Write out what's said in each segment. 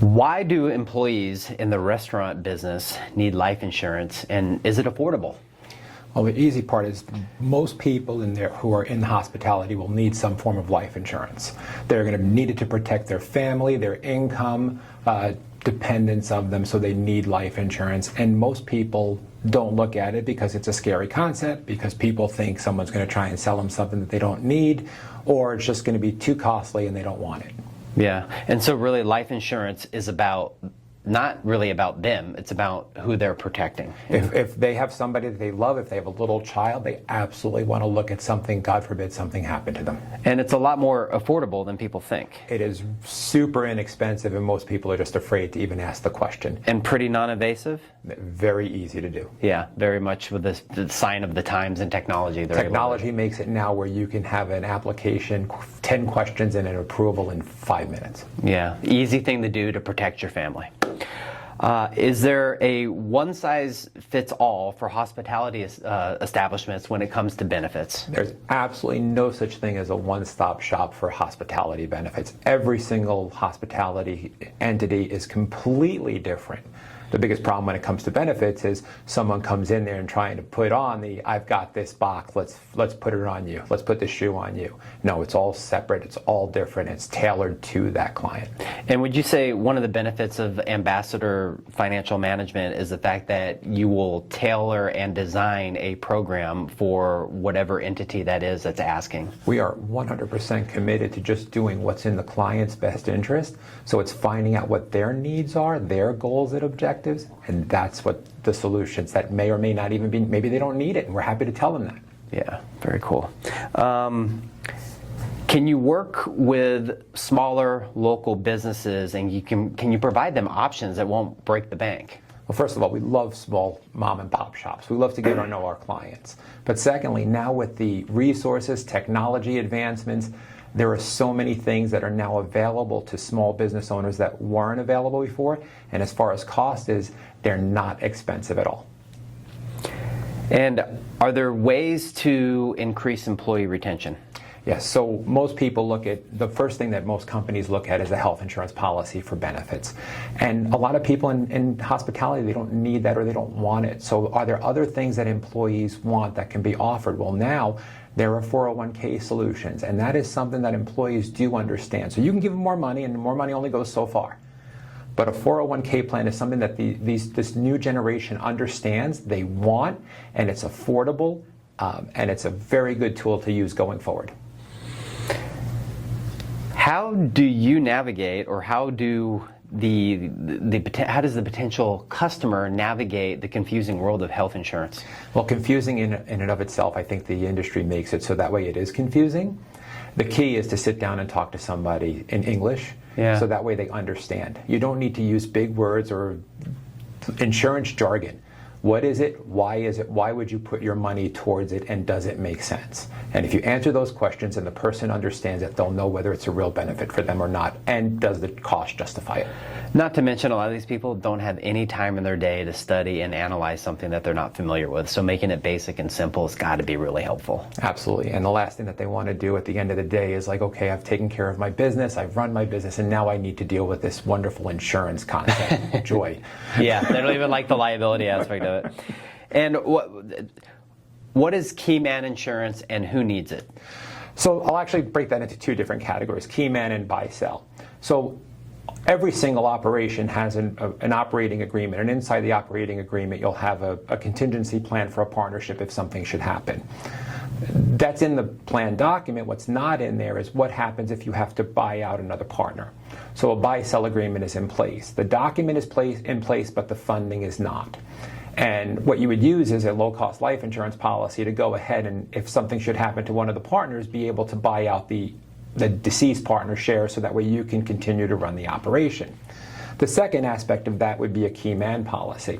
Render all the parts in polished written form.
Why do employees in the restaurant business need life insurance, and is it affordable? Well, the easy part is most people who are in hospitality will need some form of life insurance. They're going to need it to protect their family, their income, dependents of them, so they need life insurance. And most people don't look at it because it's a scary concept, because people think someone's going to try and sell them something that they don't need, or it's just going to be too costly and they don't want it. Yeah, and so really life insurance is not really about them, it's about who they're protecting. If they have somebody that they love, if they have a little child, they absolutely want to look at something, God forbid something happened to them. And it's a lot more affordable than people think. It is super inexpensive, and most people are just afraid to even ask the question. And pretty non-invasive? Very easy to do. Yeah, very much with the sign of the times and technology. Technology makes it now where you can have an application, 10 questions and an approval in 5 minutes. Yeah, easy thing to do to protect your family. Is there a one-size-fits-all for hospitality establishments when it comes to benefits? There's absolutely no such thing as a one-stop shop for hospitality benefits. Every single hospitality entity is completely different. The biggest problem when it comes to benefits is someone comes in there and trying to put on the, I've got this box, let's put it on you, let's put this shoe on you. No, it's all separate, it's all different, it's tailored to that client. And would you say one of the benefits of Ambassador Financial Management is the fact that you will tailor and design a program for whatever entity that is that's asking? We are 100% committed to just doing what's in the client's best interest. So it's finding out what their needs are, their goals and objectives, and that's what the solutions that may or may not even be, maybe they don't need it, and we're happy to tell them that. Yeah, very cool. Can you work with smaller local businesses, and can you provide them options that won't break the bank? Well, first of all, we love small mom and pop shops. We love to get to know our clients. But secondly, now with the resources, technology advancements, there are so many things that are now available to small business owners that weren't available before. And as far as cost is, they're not expensive at all. And are there ways to increase employee retention? Yes, so most people look at, the first thing that most companies look at is a health insurance policy for benefits. And a lot of people in hospitality, they don't need that or they don't want it. So are there other things that employees want that can be offered? Well, now there are 401k solutions, and that is something that employees do understand. So you can give them more money, and more money only goes so far. But a 401k plan is something that this new generation understands, they want, and it's affordable, and it's a very good tool to use going forward. How do you navigate, or how does the potential customer navigate the confusing world of health insurance? Well, confusing in and of itself, I think the industry makes it so that way it is confusing. The key is to sit down and talk to somebody in English, so that way they understand. You don't need to use big words or insurance jargon. What is it? Why is it? Why would you put your money towards it? And does it make sense? And if you answer those questions and the person understands it, they'll know whether it's a real benefit for them or not, and does the cost justify it. Not to mention, a lot of these people don't have any time in their day to study and analyze something that they're not familiar with. So making it basic and simple has got to be really helpful. Absolutely. And the last thing that they want to do at the end of the day is like, okay, I've taken care of my business, I've run my business, and now I need to deal with this wonderful insurance concept. Joy. Yeah, they don't even like the liability aspect of it. And what is key man insurance, and who needs it? So I'll actually break that into two different categories, key man and buy-sell. So every single operation has an operating agreement, and inside the operating agreement you'll have a contingency plan for a partnership if something should happen. That's in the plan document. What's not in there is what happens if you have to buy out another partner. So a buy-sell agreement is in place. The document is in place, but the funding is not. And what you would use is a low-cost life insurance policy to go ahead and, if something should happen to one of the partners, be able to buy out the deceased partner's share, so that way you can continue to run the operation. The second aspect of that would be a key man policy.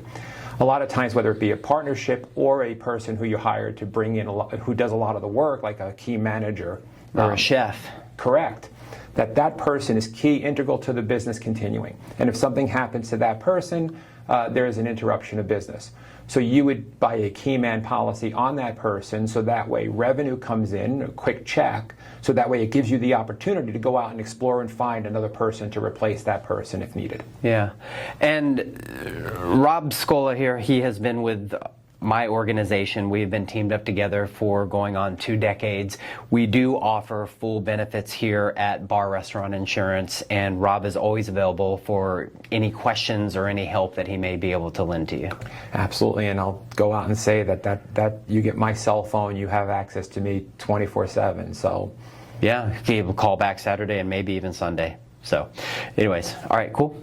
A lot of times, whether it be a partnership or a person who you hire to bring in who does a lot of the work, like a key manager or a chef. Correct. that person is key, integral to the business continuing. And if something happens to that person, there is an interruption of business. So you would buy a key man policy on that person, so that way revenue comes in, a quick check, so that way it gives you the opportunity to go out and explore and find another person to replace that person if needed. Yeah. And Rob Scola here, he has been with my organization. We've been teamed up together for going on 2 decades. We do offer full benefits here at Bar Restaurant Insurance, and Rob is always available for any questions or any help that he may be able to lend to you. Absolutely, and I'll go out and say that you get my cell phone, you have access to me 24/7. So yeah, be able to call back Saturday and maybe even Sunday. So anyways, all right, cool.